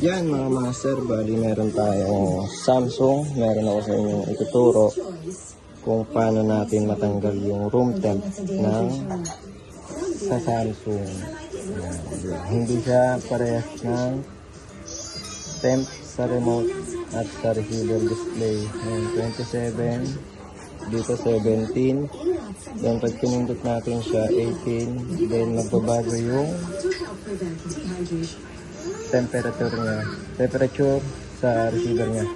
Yan mga master, bali meron tayong Samsung. Meron ako sa inyo ituturo kung paano natin matanggal yung room temp ng sa Samsung. Yan. Hindi siya parehas ng temp sa remote at sa receiver display. Yan, 27, dito 17. Then pag pinindot natin siya 18, then magbabago yung temperature sa receiver niya.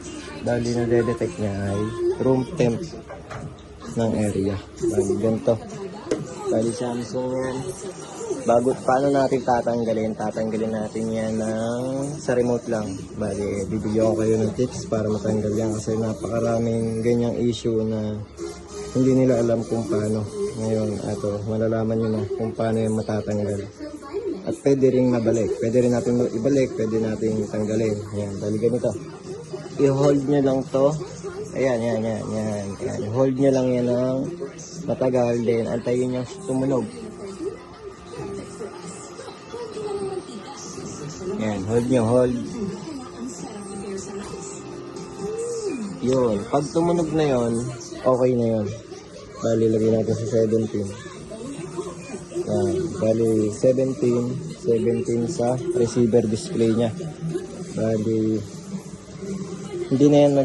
Bali na detect niya ay room temp ng area. Bali ganito. Bali Samsung. Paano natin tatanggalin natin yan sa remote lang. Bali bibigyan ko kayo ng tips para matanggal yan kasi napakaraming ganyang issue na hindi nila alam kung paano. Ngayon malalaman nyo na kung paano yung matatanggal. At pwede rin mabalik. Pwede rin natin ibalik. Pwede natin tanggalin. Ayan. Bali ganito. I-hold nyo lang to. Ayan. Hold nyo lang yan ng matagal. Then antayin nyo tumunog. Ayan. Hold nyo. Hold. Yun. Pag tumunog na yun, okay na yun. Bali lagyan natin sa 17. Bali 17 sa receiver display niya. Bali hindi na yan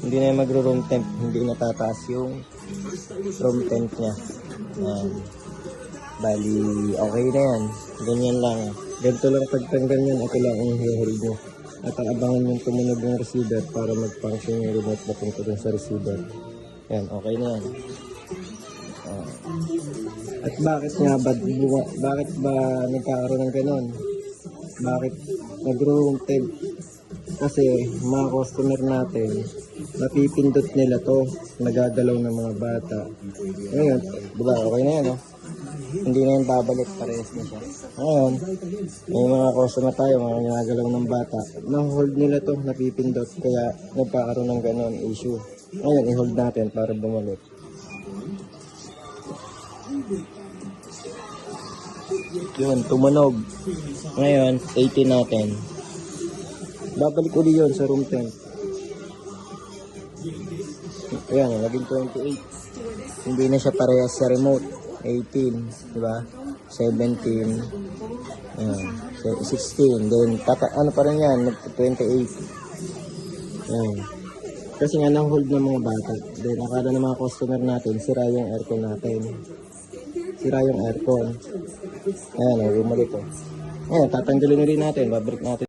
hindi na yan magro-room temp, hindi natataas yung room temp niya. Bali okay na yan. Ganyan lang. Ganito lang pagtanggal yan. Ito lang ang i-hold nyo. At abangan yung tumunog ng receiver para mag-function yung remote na punta dun sa receiver. Yan, okay na yan. At bakit ba nagkakaroon ng ganon? Bakit nag-room temp? Kasi mga customer natin, napipindot nila to, nagagalaw ng mga bata. Ngayon, diba, okay na yan, oh. Hindi na yan babalik, parehas na siya. Ngayon, may mga customer tayo, mga nagagalaw ng bata, na-hold nila to, napipindot, kaya nagkakaroon ng ganon issue. Ngayon, i-hold natin para bumalik. Yun, tumunog. Ngayon, 18 natin. Babalik uli yun sa room temp. Ayan, naging 28. Hindi na siya parehas sa remote. 18, diba? 17. Ayan, 16. Then, ano pa rin yan? 28. Ayan. Kasi nga na-hold ng mga bata. Then, akala ng mga customer natin, sira yung aircon natin. Sira yung aircon. Ayan, bumalik ko. Ayan, tatanggalin rin natin. Babalik natin.